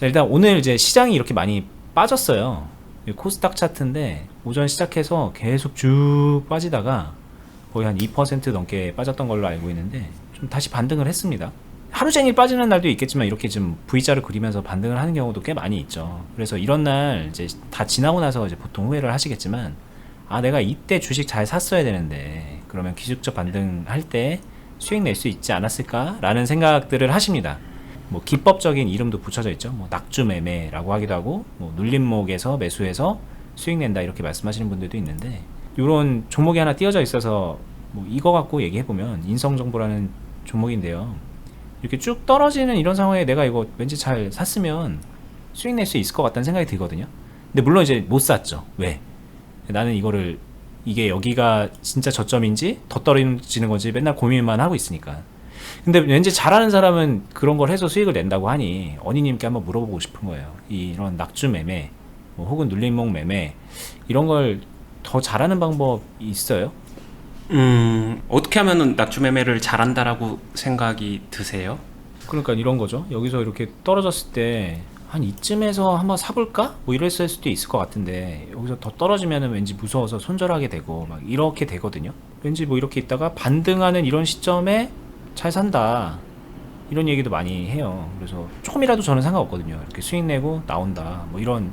자, 일단 오늘 이제 시장이 이렇게 많이 빠졌어요. 코스닥 차트인데 오전 시작해서 계속 쭉 빠지다가 거의 한 2% 넘게 빠졌던 걸로 알고 있는데 좀 다시 반등을 했습니다. 하루 종일 빠지는 날도 있겠지만 이렇게 좀 V자를 그리면서 반등을 하는 경우도 꽤 많이 있죠. 그래서 이런 날 이제 다 지나고 나서 이제 보통 후회를 하시겠지만, 아, 내가 이때 주식 잘 샀어야 되는데 그러면 기술적 반등할 때 수익 낼 수 있지 않았을까? 라는 생각들을 하십니다. 뭐 기법적인 이름도 붙여져 있죠. 뭐 낙주 매매라고 하기도 하고, 뭐 눌림목에서 매수해서 수익 낸다 이렇게 말씀하시는 분들도 있는데, 이런 종목이 하나 띄어져 있어서 뭐 이거 갖고 얘기해 보면 인성정보라는 종목인데요. 이렇게 쭉 떨어지는 이런 상황에 내가 이거 왠지 잘 샀으면 수익 낼 수 있을 것 같다는 생각이 들거든요. 근데 물론 이제 못 샀죠. 왜? 나는 이거를, 이게 여기가 진짜 저점인지 더 떨어지는 건지 맨날 고민만 하고 있으니까. 근데 왠지 잘하는 사람은 그런 걸 해서 수익을 낸다고 하니 어니님께 한번 물어보고 싶은 거예요. 이런 낙주 매매, 뭐 혹은 눌림목 매매, 이런 걸 더 잘하는 방법이 있어요? 어떻게 하면은 낙주매매를 잘한다라고 생각이 드세요? 그러니까 이런 거죠. 여기서 이렇게 떨어졌을 때 한 이쯤에서 한번 사볼까? 뭐 이랬을 수도 있을 것 같은데, 여기서 더 떨어지면은 왠지 무서워서 손절하게 되고 막 이렇게 되거든요. 왠지 뭐 이렇게 있다가 반등하는 이런 시점에 잘 산다, 이런 얘기도 많이 해요. 그래서 조금이라도 저는 상관없거든요. 이렇게 수익 내고 나온다, 뭐 이런,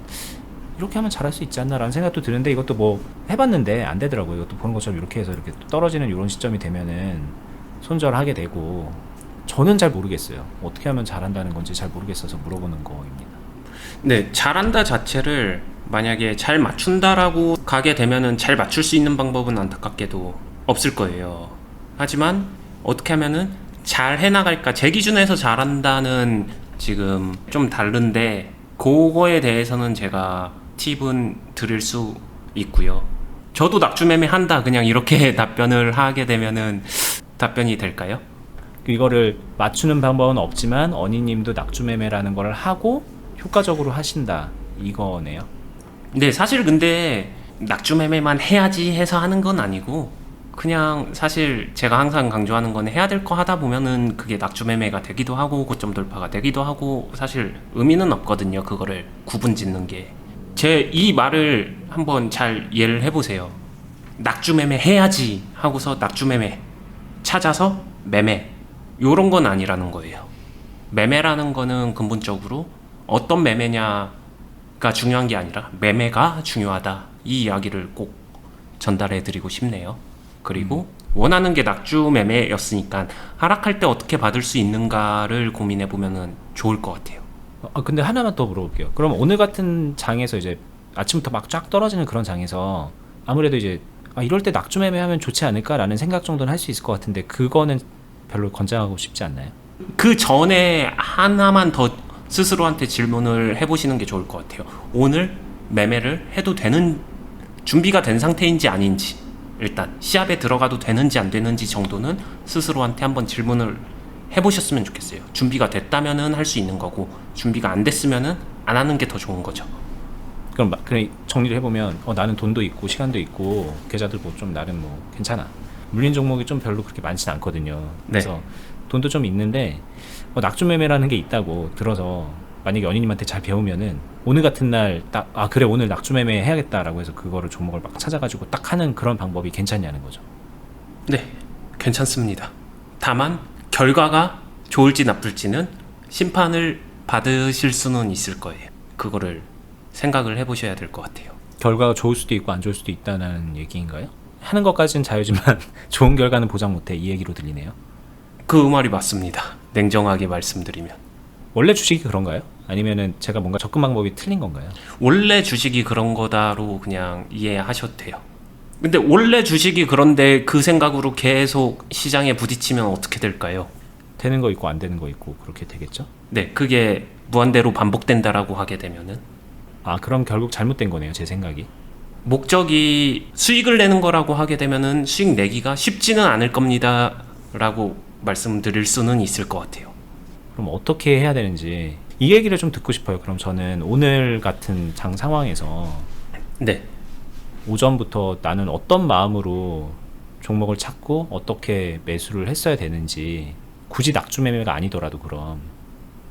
이렇게 하면 잘할 수 있지 않나 라는 생각도 드는데, 이것도 뭐 해봤는데 안 되더라고요. 이것도 보는 것처럼 이렇게 해서 이렇게 떨어지는 이런 시점이 되면은 손절하게 되고, 저는 잘 모르겠어요. 어떻게 하면 잘한다는 건지 잘 모르겠어서 물어보는 거입니다. 네, 잘한다 자체를 만약에 잘 맞춘다라고 가게 되면은 잘 맞출 수 있는 방법은 안타깝게도 없을 거예요. 하지만 어떻게 하면은 잘 해나갈까, 제 기준에서 잘한다는 지금 좀 다른데, 그거에 대해서는 제가 팁은 드릴 수 있고요. 저도 낙주매매 한다 그냥 이렇게 답변을 하게 되면은 답변이 될까요? 이거를 맞추는 방법은 없지만 어니님도 낙주매매라는 걸 하고 효과적으로 하신다, 이거네요. 네, 사실 근데 낙주매매만 해야지 해서 하는 건 아니고, 그냥 사실 제가 항상 강조하는 건 해야 될 거 하다 보면은 그게 낙주매매가 되기도 하고 고점 돌파가 되기도 하고, 사실 의미는 없거든요. 그거를 구분 짓는 게. 제 이 말을 한번 잘 이해를 해보세요. 낙주매매 해야지 하고서 낙주매매 찾아서 매매, 요런 건 아니라는 거예요. 매매라는 거는 근본적으로 어떤 매매냐가 중요한 게 아니라 매매가 중요하다, 이 이야기를 꼭 전달해 드리고 싶네요. 그리고 원하는 게 낙주 매매였으니까 하락할 때 어떻게 받을 수 있는가를 고민해 보면은 좋을 것 같아요. 근데 하나만 더 물어볼게요. 그럼 오늘 같은 장에서 이제 아침부터 막 쫙 떨어지는 그런 장에서 아무래도 이제 이럴 때 낙주매매 하면 좋지 않을까라는 생각 정도는 할 수 있을 것 같은데, 그거는 별로 권장하고 싶지 않나요? 그 전에 하나만 더 스스로한테 질문을 해보시는 게 좋을 것 같아요. 오늘 매매를 해도 되는 준비가 된 상태인지 아닌지, 일단 시합에 들어가도 되는지 안 되는지 정도는 스스로한테 한번 질문을 해보셨으면 좋겠어요. 준비가 됐다면은 할 수 있는 거고, 준비가 안 됐으면은 안 하는 게 더 좋은 거죠. 그럼 그냥 정리를 해보면, 나는 돈도 있고 시간도 있고 계좌들 뭐 좀 나름 뭐 괜찮아, 물린 종목이 좀 별로 그렇게 많지는 않거든요. 그래서 네. 돈도 좀 있는데 낙주매매라는 게 있다고 들어서 만약에 연인님한테 잘 배우면은 오늘 같은 날 딱, 그래 오늘 낙주매매 해야겠다라고 해서 그거를 종목을 막 찾아가지고 딱 하는 그런 방법이 괜찮냐는 거죠. 네, 괜찮습니다. 다만 결과가 좋을지 나쁠지는 심판을 받으실 수는 있을 거예요. 그거를 생각을 해보셔야 될 것 같아요. 결과가 좋을 수도 있고 안 좋을 수도 있다는 얘기인가요? 하는 것까지는 자유지만 좋은 결과는 보장 못해, 이 얘기로 들리네요. 그 말이 맞습니다. 냉정하게 말씀드리면. 원래 주식이 그런가요? 아니면은 제가 뭔가 접근 방법이 틀린 건가요? 원래 주식이 그런 거다로 그냥 이해하셔도 돼요. 근데 원래 주식이 그런데 그 생각으로 계속 시장에 부딪히면 어떻게 될까요? 되는 거 있고 안 되는 거 있고 그렇게 되겠죠? 네, 그게 무한대로 반복된다라고 하게 되면은, 그럼 결국 잘못된 거네요, 제 생각이. 목적이 수익을 내는 거라고 하게 되면은 수익 내기가 쉽지는 않을 겁니다 라고 말씀드릴 수는 있을 것 같아요. 그럼 어떻게 해야 되는지 이 얘기를 좀 듣고 싶어요. 그럼 저는 오늘 같은 장 상황에서 네, 오전부터 나는 어떤 마음으로 종목을 찾고 어떻게 매수를 했어야 되는지, 굳이 낙주 매매가 아니더라도 그럼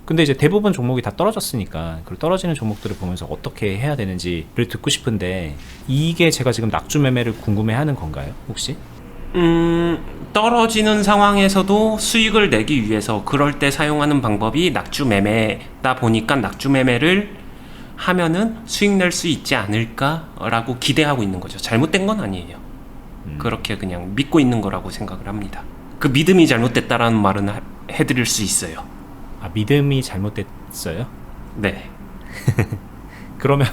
근데 이제 대부분 종목이 다 떨어졌으니까 그 떨어지는 종목들을 보면서 어떻게 해야 되는지를 듣고 싶은데 이게 제가 지금 낙주 매매를 궁금해하는 건가요? 혹시? 떨어지는 상황에서도 수익을 내기 위해서 그럴 때 사용하는 방법이 낙주 매매다 보니까 낙주 매매를 하면은 수익 낼 수 있지 않을까라고 기대하고 있는 거죠. 잘못된 건 아니에요. 그렇게 그냥 믿고 있는 거라고 생각을 합니다. 그 믿음이 잘못됐다라는 말은 해드릴 수 있어요. 아, 믿음이 잘못됐어요? 네. 그러면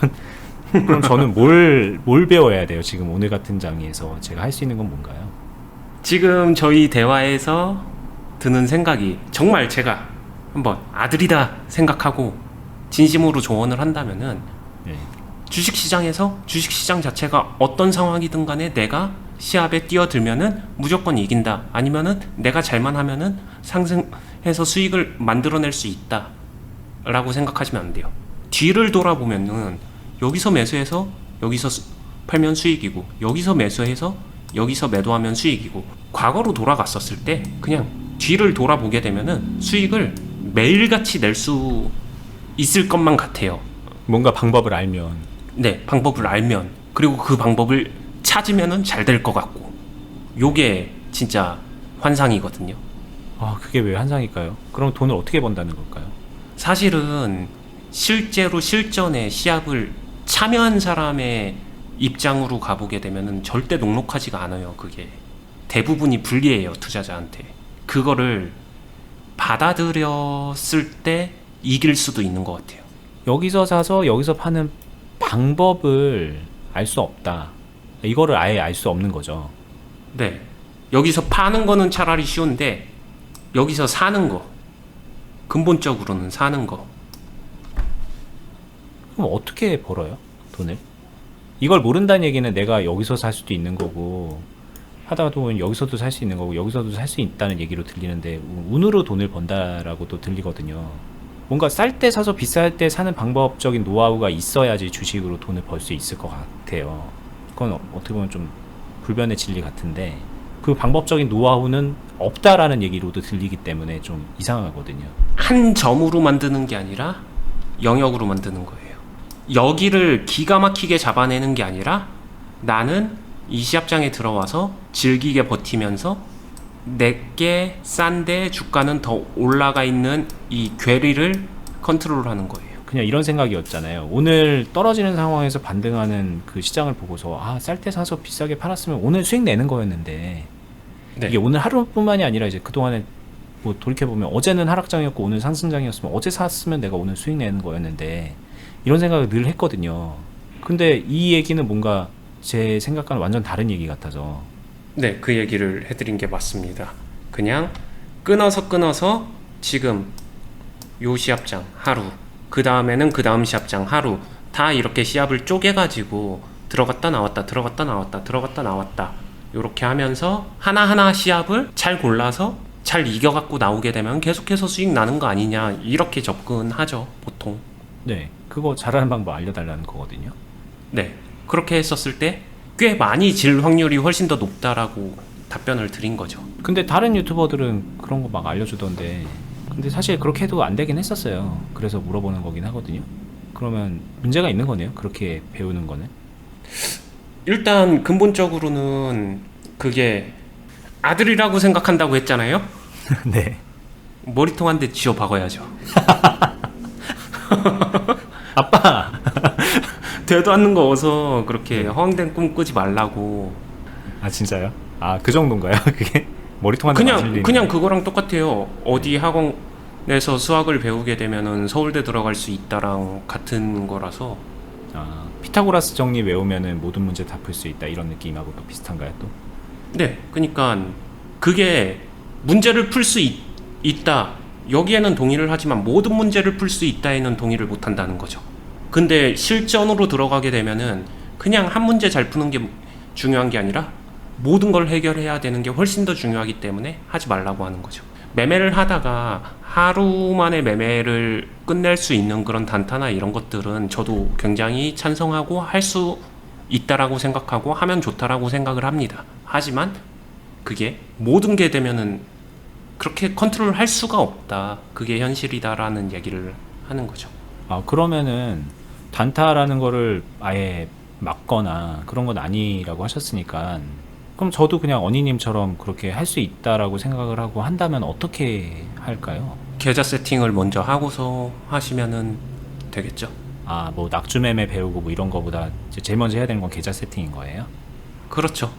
그럼 저는 뭘 배워야 돼요? 지금 오늘 같은 장에서 제가 할 수 있는 건 뭔가요? 지금 저희 대화에서 드는 생각이 정말 제가 한번 아들이다 생각하고 진심으로 조언을 한다면은 네. 주식시장에서 주식시장 자체가 어떤 상황이든 간에 내가 시합에 뛰어들면은 무조건 이긴다. 아니면은 내가 잘만 하면은 상승해서 수익을 만들어낼 수 있다. 라고 생각하시면 안 돼요. 뒤를 돌아보면은 여기서 매수해서 여기서 팔면 수익이고 여기서 매수해서 여기서 매도하면 수익이고 과거로 돌아갔었을 때 그냥 뒤를 돌아보게 되면은 수익을 매일같이 낼 수 있을 것만 같아요. 뭔가 방법을 알면. 네, 방법을 알면 그리고 그 방법을 찾으면은 잘 될 것 같고 요게 진짜 환상이거든요. 아, 그게 왜 환상일까요? 그럼 돈을 어떻게 번다는 걸까요? 사실은 실제로 실전에 시합을 참여한 사람의 입장으로 가보게 되면은 절대 녹록하지가 않아요. 그게 대부분이 불리해요, 투자자한테. 그거를 받아들였을 때 이길 수도 있는 것 같아요. 여기서 사서 여기서 파는 방법을 알 수 없다. 이거를 아예 알 수 없는 거죠. 네, 여기서 파는 거는 차라리 쉬운데 여기서 사는 거, 근본적으로는 사는 거. 그럼 어떻게 벌어요? 돈을? 이걸 모른다는 얘기는 내가 여기서 살 수도 있는 거고 하다 보면 여기서도 살 수 있는 거고 여기서도 살 수 있다는 얘기로 들리는데 운으로 돈을 번다라고도 들리거든요. 뭔가 쌀 때 사서 비쌀 때 사는 방법적인 노하우가 있어야지 주식으로 돈을 벌 수 있을 것 같아요. 그건 어떻게 보면 좀 불변의 진리 같은데 그 방법적인 노하우는 없다라는 얘기로도 들리기 때문에 좀 이상하거든요. 한 점으로 만드는 게 아니라 영역으로 만드는 거예요. 여기를 기가 막히게 잡아내는 게 아니라 나는 이 시합장에 들어와서 질기게 버티면서 내게 싼데 주가는 더 올라가 있는 이 괴리를 컨트롤하는 거예요. 그냥 이런 생각이었잖아요. 오늘 떨어지는 상황에서 반등하는 그 시장을 보고서 아, 쌀 때 사서 비싸게 팔았으면 오늘 수익 내는 거였는데 네. 이게 오늘 하루뿐만이 아니라 이제 그동안에 뭐 돌이켜보면 어제는 하락장이었고 오늘 상승장이었으면 어제 샀으면 내가 오늘 수익 내는 거였는데 이런 생각을 늘 했거든요. 근데 이 얘기는 뭔가 제 생각과는 완전 다른 얘기 같아서. 네, 그 얘기를 해드린 게 맞습니다. 그냥 끊어서 지금 요 시합장 하루, 그 다음에는 그 다음 시합장 하루 다 이렇게 시합을 쪼개가지고 들어갔다 나왔다 들어갔다 나왔다 들어갔다 나왔다 요렇게 하면서 하나하나 시합을 잘 골라서 잘 이겨갖고 나오게 되면 계속해서 수익 나는 거 아니냐 이렇게 접근하죠 보통. 네, 그거 잘하는 방법 알려달라는 거거든요. 네, 그렇게 했었을 때 꽤 많이 질 확률이 훨씬 더 높다라고 답변을 드린 거죠. 근데 다른 유튜버들은 그런 거 막 알려주던데 근데 사실 그렇게 해도 안 되긴 했었어요. 그래서 물어보는 거긴 하거든요. 그러면 문제가 있는 거네요, 그렇게 배우는 거는. 일단 근본적으로는 그게 아들이라고 생각한다고 했잖아요. 네. 머리통 한 대 쥐어 박아야죠. 아빠! 되도 않는 거 어서 그렇게 허황된 꿈 꾸지 말라고. 아, 진짜요? 아, 그 정도인가요? 그게? 머리통 한대 맞을 그냥 그거랑 똑같아요. 어디 학원에서 수학을 배우게 되면은 서울대 들어갈 수 있다랑 같은 거라서. 아, 피타고라스 정리 외우면은 모든 문제 다 풀 수 있다 이런 느낌하고 또 비슷한가요 또? 네, 그러니까 그게 문제를 풀 수 있다. 여기에는 동의를 하지만 모든 문제를 풀 수 있다에는 동의를 못 한다는 거죠. 근데 실전으로 들어가게 되면은 그냥 한 문제 잘 푸는 게 중요한 게 아니라 모든 걸 해결해야 되는 게 훨씬 더 중요하기 때문에 하지 말라고 하는 거죠. 매매를 하다가 하루 만에 매매를 끝낼 수 있는 그런 단타나 이런 것들은 저도 굉장히 찬성하고 할 수 있다라고 생각하고 하면 좋다라고 생각을 합니다. 하지만 그게 모든 게 되면은 그렇게 컨트롤 할 수가 없다. 그게 현실이다라는 얘기를 하는 거죠. 아, 그러면은 단타라는 거를 아예 막거나 그런 건 아니라고 하셨으니까 그럼 저도 그냥 어니님처럼 그렇게 할 수 있다라고 생각을 하고 한다면 어떻게 할까요? 계좌 세팅을 먼저 하고서 하시면은 되겠죠. 아, 뭐 낙주매매 배우고 뭐 이런 거보다 이제 제일 먼저 해야 되는 건 계좌 세팅인 거예요? 그렇죠.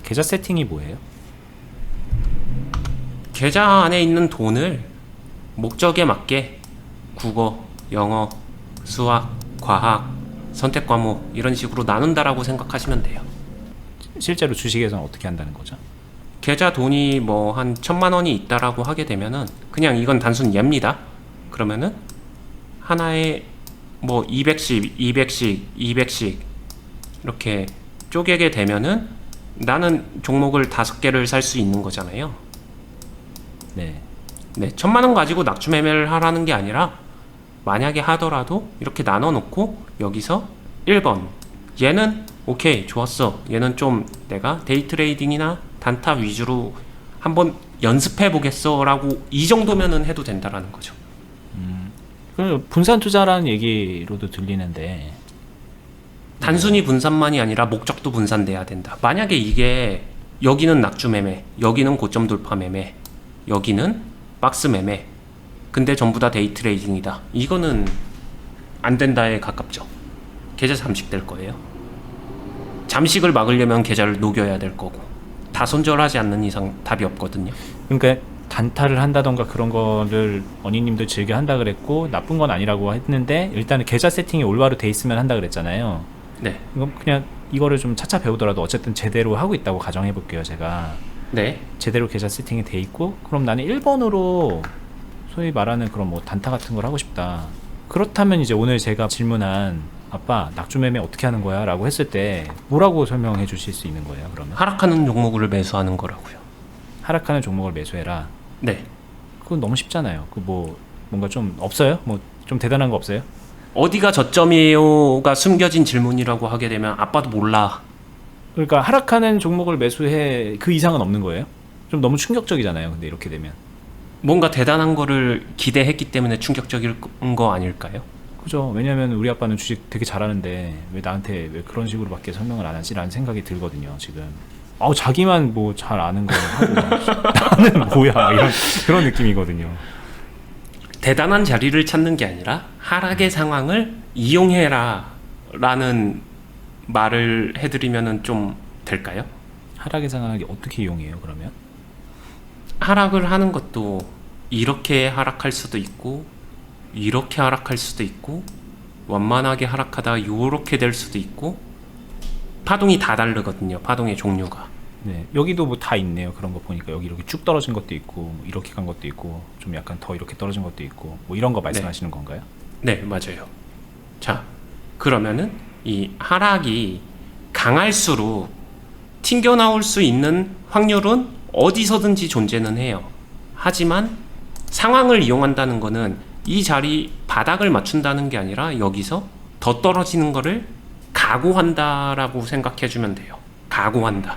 계좌 세팅이 뭐예요? 계좌 안에 있는 돈을 목적에 맞게 국어, 영어, 수학, 과학, 선택 과목 이런 식으로 나눈다라고 생각하시면 돼요. 실제로 주식에서는 어떻게 한다는 거죠? 계좌 돈이 뭐 한 1,000만 원이 있다라고 하게 되면은 그냥 이건 단순 예입니다. 그러면은 하나에 뭐 200씩, 200씩, 200씩 이렇게 쪼개게 되면은 나는 종목을 5개를 살 수 있는 거잖아요. 네. 네, 1,000만 원 가지고 낙주 매매를 하라는 게 아니라 만약에 하더라도 이렇게 나눠 놓고 여기서 1번 얘는 오케이 좋았어, 얘는 좀 내가 데이 트레이딩이나 단타 위주로 한번 연습해 보겠어 라고 이 정도면은 해도 된다라는 거죠. 그 분산 투자라는 얘기로도 들리는데 단순히 분산만이 아니라 목적도 분산돼야 된다. 만약에 이게 여기는 낙주 매매, 여기는 고점 돌파 매매, 여기는 박스 매매, 근데 전부 다 데이 트레이딩이다. 이거는 안 된다에 가깝죠. 계좌 잠식될 거예요. 잠식을 막으려면 계좌를 녹여야 될 거고, 다 손절하지 않는 이상 답이 없거든요. 그러니까 단타를 한다던가 그런 거를 어니님도 즐겨 한다 그랬고 나쁜 건 아니라고 했는데 일단은 계좌 세팅이 올바로 돼 있으면 한다 그랬잖아요. 네. 이건 그냥 이거를 좀 차차 배우더라도 어쨌든 제대로 하고 있다고 가정해 볼게요. 제가 네. 제대로 계좌 세팅이 돼 있고 그럼 나는 1번으로 소위 말하는 그런 뭐 단타 같은 걸 하고 싶다. 그렇다면 이제 오늘 제가 질문한 아빠 낙주 매매 어떻게 하는 거야? 라고 했을 때 뭐라고 설명해 주실 수 있는 거예요? 그러면 하락하는 종목을 매수하는 거라고요. 하락하는 종목을 매수해라. 네. 그건 너무 쉽잖아요. 그 뭐 뭔가 좀 없어요? 뭐 좀 대단한 거 없어요? 어디가 저점이에요가 숨겨진 질문이라고 하게 되면 아빠도 몰라. 그러니까 하락하는 종목을 매수해 그 이상은 없는 거예요? 좀 너무 충격적이잖아요. 근데 이렇게 되면 뭔가 대단한 거를 기대했기 때문에 충격적인 거 아닐까요? 그죠? 왜냐면 우리 아빠는 주식 되게 잘하는데 왜 나한테 왜 그런 식으로밖에 설명을 안 하지라는 생각이 들거든요. 지금 자기만 뭐 잘 아는 거 하고 나는 뭐야 이런 그런 느낌이거든요. 대단한 자리를 찾는 게 아니라 하락의 상황을 이용해라 라는 말을 해드리면 좀 될까요? 하락의 상황을 어떻게 이용해요? 그러면 하락을 하는 것도 이렇게 하락할 수도 있고 이렇게 하락할 수도 있고 완만하게 하락하다가 요렇게 될 수도 있고 파동이 다 다르거든요. 파동의 종류가. 네, 여기도 뭐 다 있네요. 그런 거 보니까 여기 이렇게 쭉 떨어진 것도 있고 뭐 이렇게 간 것도 있고 좀 약간 더 이렇게 떨어진 것도 있고 뭐 이런 거 말씀하시는 건가요? 네, 맞아요. 자, 그러면은 이 하락이 강할수록 튕겨 나올 수 있는 확률은 어디서든지 존재는 해요. 하지만 상황을 이용한다는 거는 이 자리 바닥을 맞춘다는 게 아니라 여기서 더 떨어지는 거를 각오한다라고 생각해 주면 돼요. 각오한다.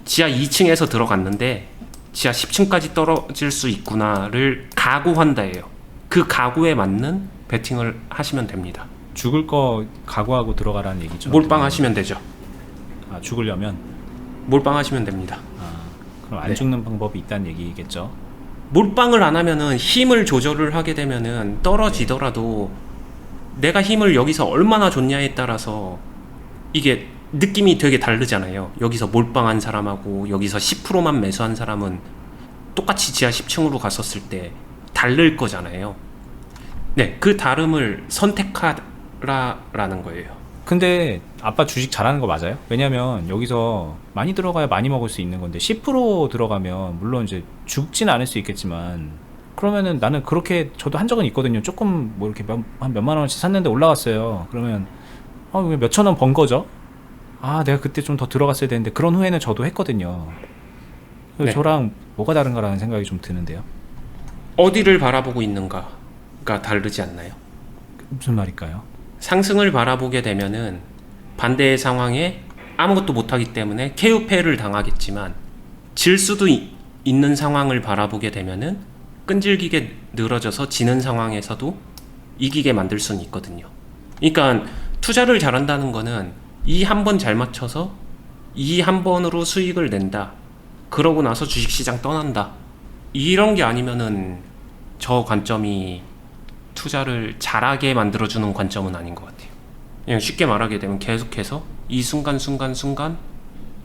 지하 2층에서 들어갔는데 지하 10층까지 떨어질 수 있구나를 각오한다예요. 그 각오에 맞는 베팅을 하시면 됩니다. 죽을 거 각오하고 들어가라는 얘기죠. 몰빵하시면 되죠. 아, 죽으려면 몰빵하시면 됩니다. 그럼 안 네. 죽는 방법이 있다는 얘기겠죠. 몰빵을 안 하면은 힘을 조절을 하게 되면은 떨어지더라도 내가 힘을 여기서 얼마나 줬냐에 따라서 이게 느낌이 되게 다르잖아요. 여기서 몰빵한 사람하고 여기서 10%만 매수한 사람은 똑같이 지하 10층으로 갔었을 때 다를 거잖아요. 네, 그 다름을 선택하라라는 거예요. 근데 아빠 주식 잘하는 거 맞아요? 왜냐면 여기서 많이 들어가야 많이 먹을 수 있는 건데 10% 들어가면 물론 이제 죽진 않을 수 있겠지만 그러면은 나는 그렇게 저도 한 적은 있거든요. 조금 뭐 이렇게 한 몇만 원씩 샀는데 올라갔어요. 그러면 몇천 원 번 거죠? 내가 그때 좀 더 들어갔어야 되는데 그런 후회는 저도 했거든요. 네. 저랑 뭐가 다른가라는 생각이 좀 드는데요. 어디를 바라보고 있는가가 다르지 않나요? 무슨 말일까요? 상승을 바라보게 되면은 반대의 상황에 아무것도 못하기 때문에 KO패를 당하겠지만 질 수도 있는 상황을 바라보게 되면은 끈질기게 늘어져서 지는 상황에서도 이기게 만들 수는 있거든요. 그러니까 투자를 잘한다는 거는 이 한 번 잘 맞춰서 이 한 번으로 수익을 낸다. 그러고 나서 주식시장 떠난다. 이런 게 아니면은 저 관점이 투자를 잘하게 만들어주는 관점은 아닌 것 같아요. 그냥 쉽게 말하게 되면 계속해서 이 순간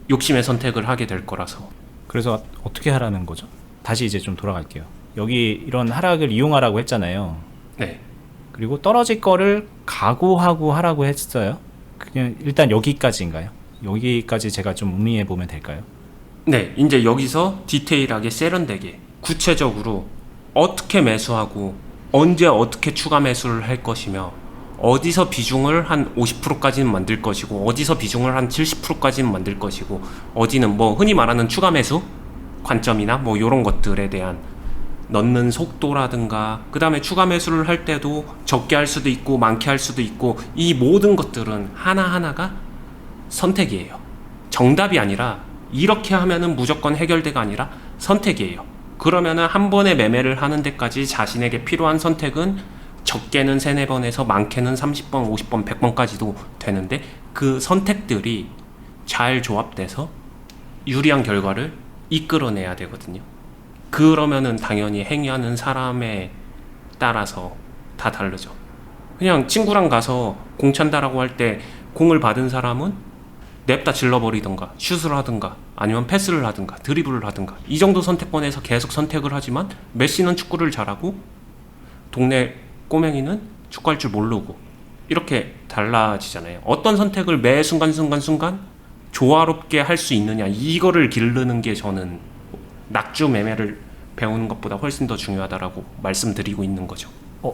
욕심의 선택을 하게 될 거라서. 그래서 어떻게 하라는 거죠? 다시 이제 좀 돌아갈게요. 여기 이런 하락을 이용하라고 했잖아요. 네. 그리고 떨어질 거를 각오하고 하라고 했어요. 그냥 일단 여기까지인가요? 여기까지 제가 좀 음미해 보면 될까요? 네, 이제 여기서 디테일하게 세련되게 구체적으로 어떻게 매수하고 언제 어떻게 추가 매수를 할 것이며 어디서 비중을 한 50%까지는 만들 것이고 어디서 비중을 한 70%까지는 만들 것이고 어디는 뭐 흔히 말하는 추가 매수 관점이나 뭐 이런 것들에 대한 넣는 속도라든가 그 다음에 추가 매수를 할 때도 적게 할 수도 있고 많게 할 수도 있고 이 모든 것들은 하나하나가 선택이에요. 정답이 아니라 이렇게 하면은 무조건 해결대가 아니라 선택이에요. 그러면은 한 번에 매매를 하는 데까지 자신에게 필요한 선택은 적게는 3-4번에서 많게는 30번, 50번, 100번까지도 되는데 그 선택들이 잘 조합돼서 유리한 결과를 이끌어내야 되거든요. 그러면은 당연히 행위하는 사람에 따라서 다 다르죠. 그냥 친구랑 가서 공 찬다라고 할 때 공을 받은 사람은 냅다 질러버리던가 슛을 하든가 아니면 패스를 하든가 드리블을 하든가 이 정도 선택권에서 계속 선택을 하지만 메시는 축구를 잘하고 동네 꼬맹이는 축구할 줄 모르고 이렇게 달라지잖아요. 어떤 선택을 매 순간 조화롭게 할 수 있느냐 이거를 기르는 게 저는 낙주 매매를 배우는 것보다 훨씬 더 중요하다라고 말씀드리고 있는 거죠.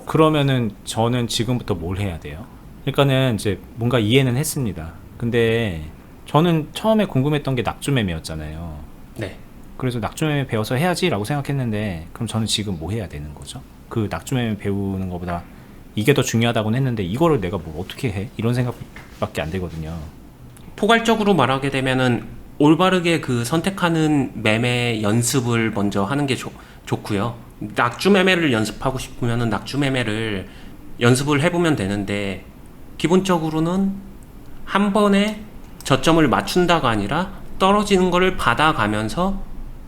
그러면은 저는 지금부터 뭘 해야 돼요? 그러니까는 이제 뭔가 이해는 했습니다. 근데 저는 처음에 궁금했던 게 낙주매매였잖아요. 네. 그래서 낙주매매 배워서 해야지라고 생각했는데 그럼 저는 지금 뭐 해야 되는 거죠? 그 낙주매매 배우는 것보다 이게 더 중요하다고는 했는데 이거를 내가 뭐 어떻게 해? 이런 생각밖에 안 되거든요. 포괄적으로 말하게 되면은 올바르게 그 선택하는 매매 연습을 먼저 하는 게 좋고요. 낙주 매매를 연습하고 싶으면은 낙주 매매를 연습을 해보면 되는데 기본적으로는 한 번에 저점을 맞춘다가 아니라 떨어지는 거를 받아가면서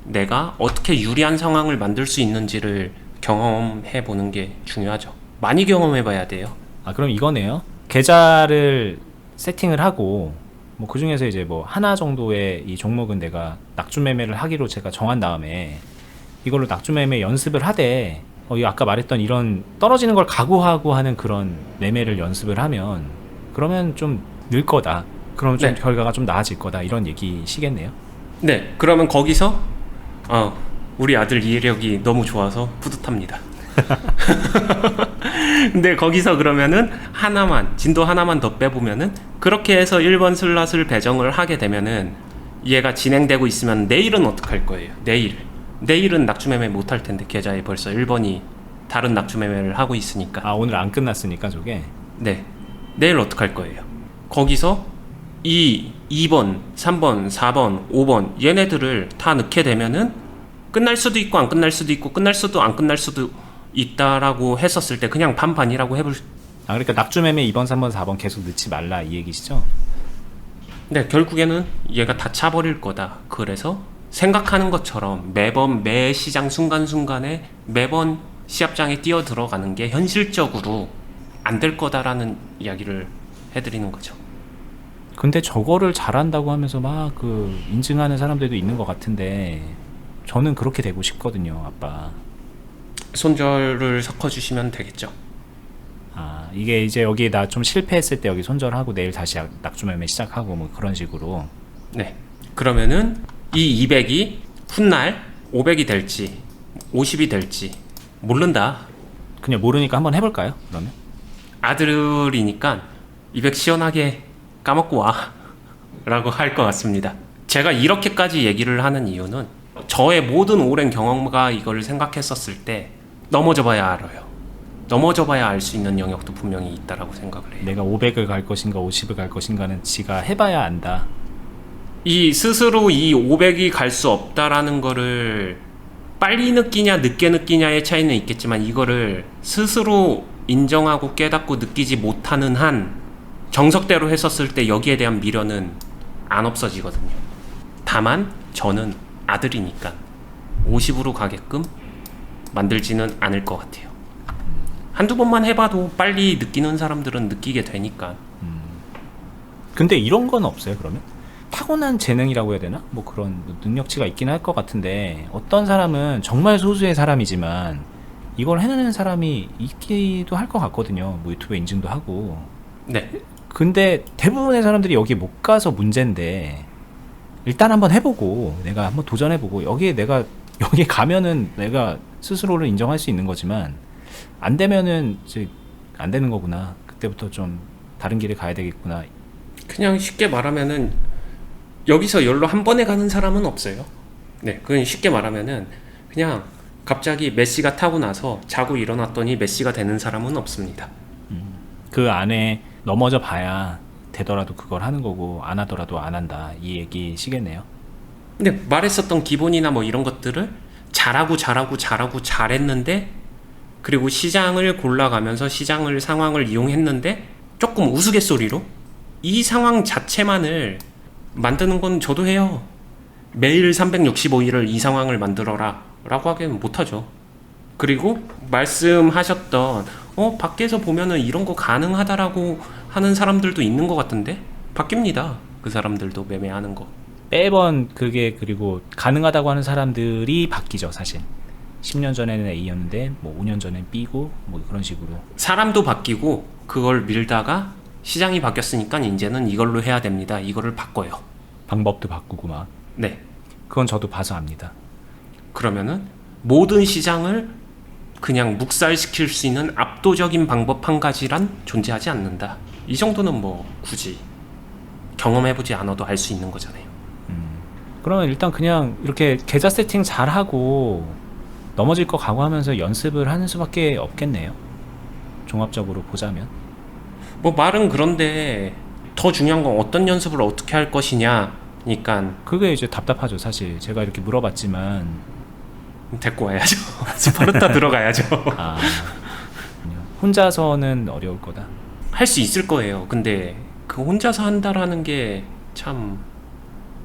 내가 어떻게 유리한 상황을 만들 수 있는지를 경험해 보는 게 중요하죠. 많이 경험해 봐야 돼요. 그럼 이거네요. 계좌를 세팅을 하고 뭐 그 중에서 이제 뭐 하나 정도의 이 종목은 내가 낙주매매를 하기로 제가 정한 다음에 이걸로 낙주매매 연습을 하되 이거 아까 말했던 이런 떨어지는 걸 각오하고 하는 그런 매매를 연습을 하면 그러면 좀 늘 거다. 그럼 좀 네. 결과가 좀 나아질 거다. 이런 얘기시겠네요. 네, 그러면 거기서 우리 아들 이해력이 너무 좋아서 뿌듯합니다. 근데 거기서 그러면은 진도 하나만 더 빼보면은 그렇게 해서 1번 슬롯을 배정을 하게 되면은 얘가 진행되고 있으면 내일은 어떡할 거예요? 내일은 낙주매매 못할 텐데 계좌에 벌써 1번이 다른 낙주매매를 하고 있으니까. 오늘 안 끝났으니까 저게. 네, 내일 어떡할 거예요? 거기서 2번, 3번, 4번, 5번 얘네들을 다 넣게 되면은 끝날 수도 있고 안 끝날 수도 있고 끝날 수도 안 끝날 수도 있다라고 했었을 때 그냥 반반이라고 해볼. 그러니까 낙주매매 2번, 3번, 4번 계속 넣지 말라 이 얘기시죠? 네, 결국에는 얘가 다 차버릴 거다. 그래서 생각하는 것처럼 매번 매 시장 순간순간에 매번 시합장에 뛰어 들어가는 게 현실적으로 안 될 거다라는 이야기를 해드리는 거죠. 근데 저거를 잘한다고 하면서 막 인증하는 사람들도 있는 것 같은데 저는 그렇게 되고 싶거든요, 아빠. 손절을 섞어주시면 되겠죠. 이게 이제 여기 나 좀 실패했을 때 여기 손절하고 내일 다시 낙주매매 시작하고 뭐 그런 식으로. 네. 그러면은 이 200이 훗날 500이 될지 50이 될지 모른다. 그냥 모르니까 한번 해볼까요? 그러면? 아들이니까 200 시원하게 까먹고 와 라고 할 것 같습니다. 제가 이렇게까지 얘기를 하는 이유는 저의 모든 오랜 경험과 이걸 생각했었을 때 넘어져 봐야 알아요. 넘어져 봐야 알 수 있는 영역도 분명히 있다라고 생각을 해요. 내가 500을 갈 것인가 50을 갈 것인가는 지가 해봐야 안다. 스스로 이 500이 갈 수 없다라는 거를 빨리 느끼냐 늦게 느끼냐의 차이는 있겠지만 이거를 스스로 인정하고 깨닫고 느끼지 못하는 한 정석대로 했었을 때 여기에 대한 미련은 안 없어지거든요. 다만 저는 아들이니까 50으로 가게끔 만들지는 않을 것 같아요. 한두 번만 해봐도 빨리 느끼는 사람들은 느끼게 되니까. 근데 이런 건 없어요, 그러면? 타고난 재능이라고 해야 되나? 뭐 그런 능력치가 있긴 할 것 같은데, 어떤 사람은 정말 소수의 사람이지만 이걸 해내는 사람이 있기도 할 것 같거든요. 뭐 유튜브에 인증도 하고. 네. 근데 대부분의 사람들이 여기 못 가서 문제인데, 일단 한번 해보고 내가 한번 도전해보고 여기에 가면은 내가 스스로를 인정할 수 있는 거지만, 안 되면은 이제 안 되는 거구나, 그때부터 좀 다른 길을 가야 되겠구나. 그냥 쉽게 말하면은 여기서 열로 한 번에 가는 사람은 없어요. 네, 그건 쉽게 말하면은 그냥 갑자기 메시가 타고 나서 자고 일어났더니 메시가 되는 사람은 없습니다. 그 안에 넘어져 봐야 되더라도 그걸 하는 거고, 안 하더라도 안 한다, 이 얘기시겠네요. 근데 말했었던 기본이나 뭐 이런 것들을 잘하고 잘했는데, 그리고 시장을 골라가면서 시장을 상황을 이용했는데 조금 우스갯소리로 이 상황 자체만을 만드는 건 저도 해요. 매일 365일을 이 상황을 만들어라 라고 하기는 못하죠. 그리고 말씀하셨던 밖에서 보면은 이런 거 가능하다라고 하는 사람들도 있는 것 같은데 바뀝니다. 그 사람들도 매매하는 거. 매번 그게, 그리고 가능하다고 하는 사람들이 바뀌죠, 사실. 10년 전에는 A였는데 뭐 5년 전엔 B고, 뭐 그런 식으로. 사람도 바뀌고 그걸 밀다가 시장이 바뀌었으니까 이제는 이걸로 해야 됩니다. 이거를 바꿔요. 방법도 바꾸고 막. 네. 그건 저도 봐서 압니다. 그러면은 모든 시장을 그냥 묵살시킬 수 있는 압도적인 방법 한 가지란 존재하지 않는다. 이 정도는 뭐 굳이 경험해보지 않아도 알 수 있는 거잖아요. 그러면 일단 그냥 이렇게 계좌 세팅 잘하고 넘어질 거 각오하면서 연습을 하는 수밖에 없겠네요, 종합적으로 보자면. 뭐 말은 그런데 더 중요한 건 어떤 연습을 어떻게 할 것이냐니까. 그게 이제 답답하죠, 사실. 제가 이렇게 물어봤지만. 데리고 와야죠. 스파르타 들어가야죠. 아, 혼자서는 어려울 거다. 할 수 있을 거예요. 근데 그 혼자서 한다라는 게 참,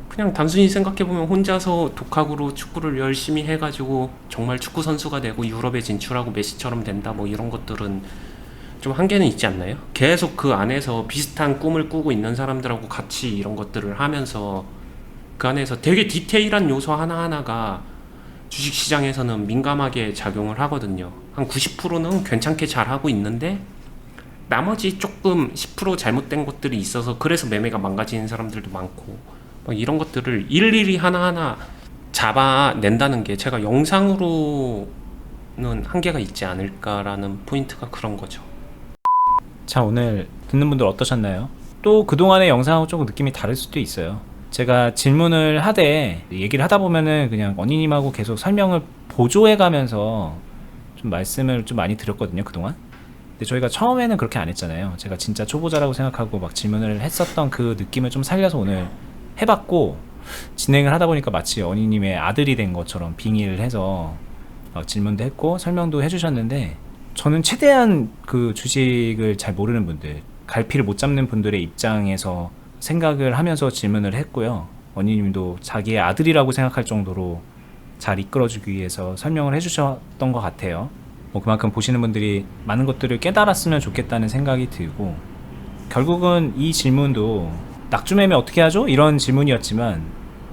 그냥 단순히 생각해보면 혼자서 독학으로 축구를 열심히 해가지고 정말 축구 선수가 되고 유럽에 진출하고 메시처럼 된다, 뭐 이런 것들은 좀 한계는 있지 않나요? 계속 그 안에서 비슷한 꿈을 꾸고 있는 사람들하고 같이 이런 것들을 하면서 그 안에서 되게 디테일한 요소 하나하나가 주식시장에서는 민감하게 작용을 하거든요. 한 90%는 괜찮게 잘하고 있는데 나머지 조금 10% 잘못된 것들이 있어서 그래서 매매가 망가지는 사람들도 많고, 막 이런 것들을 일일이 하나하나 잡아낸다는 게 제가 영상으로는 한계가 있지 않을까라는 포인트가 그런 거죠. 자, 오늘 듣는 분들 어떠셨나요? 또 그동안의 영상하고 조금 느낌이 다를 수도 있어요. 제가 질문을 하되 얘기를 하다 보면은 그냥 언니님하고 계속 설명을 보조해 가면서 좀 말씀을 좀 많이 드렸거든요, 그동안. 근데 저희가 처음에는 그렇게 안 했잖아요. 제가 진짜 초보자라고 생각하고 막 질문을 했었던 그 느낌을 좀 살려서 오늘 해봤고, 진행을 하다 보니까 마치 언니님의 아들이 된 것처럼 빙의를 해서 질문도 했고 설명도 해주셨는데, 저는 최대한 그 주식을 잘 모르는 분들, 갈피를 못 잡는 분들의 입장에서 생각을 하면서 질문을 했고요. 언니님도 자기의 아들이라고 생각할 정도로 잘 이끌어주기 위해서 설명을 해주셨던 것 같아요. 뭐 그만큼 보시는 분들이 많은 것들을 깨달았으면 좋겠다는 생각이 들고, 결국은 이 질문도 낙주매매 어떻게 하죠? 이런 질문이었지만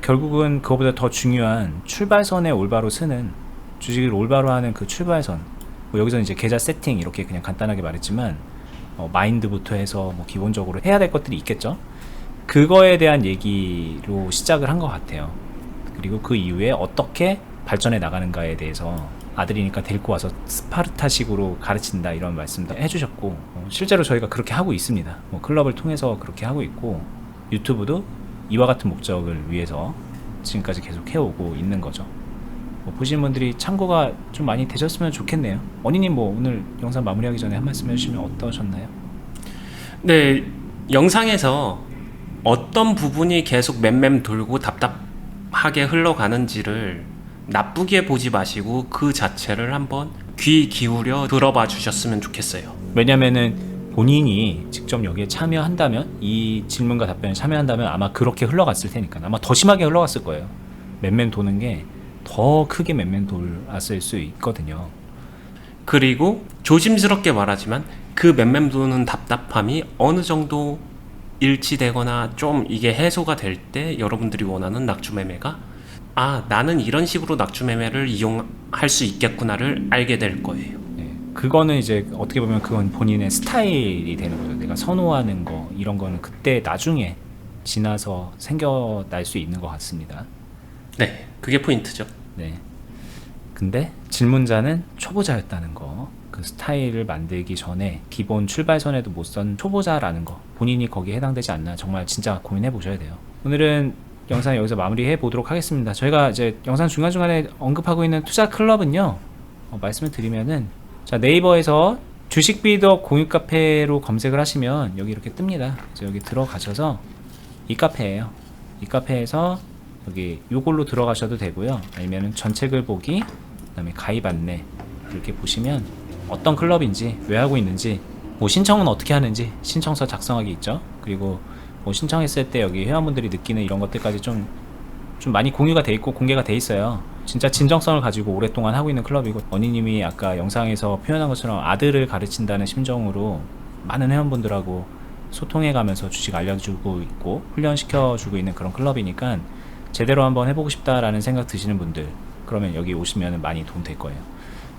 결국은 그거보다 더 중요한 출발선에 올바로 서는, 주식을 올바로 하는 그 출발선, 뭐 여기서는 이제 계좌 세팅 이렇게 그냥 간단하게 말했지만 마인드부터 해서 뭐 기본적으로 해야 될 것들이 있겠죠. 그거에 대한 얘기로 시작을 한 것 같아요. 그리고 그 이후에 어떻게 발전해 나가는가에 대해서 아들이니까 데리고 와서 스파르타식으로 가르친다 이런 말씀도 해주셨고, 실제로 저희가 그렇게 하고 있습니다. 뭐 클럽을 통해서 그렇게 하고 있고, 유튜브도 이와 같은 목적을 위해서 지금까지 계속 해오고 있는 거죠. 뭐 보시는 분들이 참고가 좀 많이 되셨으면 좋겠네요. 언니님 뭐 오늘 영상 마무리하기 전에 한 말씀 해주시면 어떠셨나요? 네, 영상에서 어떤 부분이 계속 맴맴 돌고 답답하게 흘러가는지를 나쁘게 보지 마시고 그 자체를 한번 귀 기울여 들어봐 주셨으면 좋겠어요. 왜냐면은 본인이 직접 여기에 참여한다면, 이 질문과 답변에 참여한다면 아마 그렇게 흘러갔을 테니까, 아마 더 심하게 흘러갔을 거예요. 맴맴 도는 게 더 크게 맴맴 돌았을 수 있거든요. 그리고 조심스럽게 말하지만 그 맴맴 도는 답답함이 어느 정도 일치되거나 좀 이게 해소가 될 때 여러분들이 원하는 낙주매매가 아, 나는 이런 식으로 낙주매매를 이용할 수 있겠구나를 알게 될 거예요. 네, 그거는 이제 어떻게 보면 그건 본인의 스타일이 되는 거죠. 내가 선호하는 거, 이런 거는 그때 나중에 지나서 생겨날 수 있는 것 같습니다. 네, 그게 포인트죠. 네. 근데 질문자는 초보자였다는 거, 그 스타일을 만들기 전에 기본 출발선에도 못 선 초보자라는 거, 본인이 거기에 해당되지 않나 정말 진짜 고민해 보셔야 돼요. 오늘은 영상 여기서 마무리해 보도록 하겠습니다. 저희가 이제 영상 중간중간에 언급하고 있는 투자 클럽은요, 말씀을 드리면은, 자, 네이버에서 주식 비더 공유 카페로 검색을 하시면 여기 이렇게 뜹니다. 그래서 여기 들어가셔서 이 카페예요. 이 카페에서 여기 요걸로 들어가셔도 되고요. 아니면은 전책을 보기, 그다음에 가입 안내 이렇게 보시면 어떤 클럽인지, 왜 하고 있는지, 뭐 신청은 어떻게 하는지 신청서 작성하기 있죠. 그리고 뭐 신청했을 때 여기 회원분들이 느끼는 이런 것들까지 좀 많이 공유가 돼 있고 공개가 돼 있어요. 진짜 진정성을 가지고 오랫동안 하고 있는 클럽이고, 언니님이 아까 영상에서 표현한 것처럼 아들을 가르친다는 심정으로 많은 회원분들하고 소통해 가면서 주식 알려주고 있고 훈련시켜주고 있는 그런 클럽이니까 제대로 한번 해보고 싶다라는 생각 드시는 분들, 그러면 여기 오시면 많이 도움 될 거예요.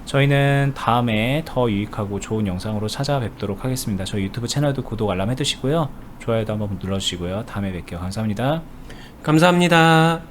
저희는 다음에 더 유익하고 좋은 영상으로 찾아뵙도록 하겠습니다. 저희 유튜브 채널도 구독 알람 해두시고요. 좋아요도 한번 눌러주시고요. 다음에 뵐게요. 감사합니다. 감사합니다.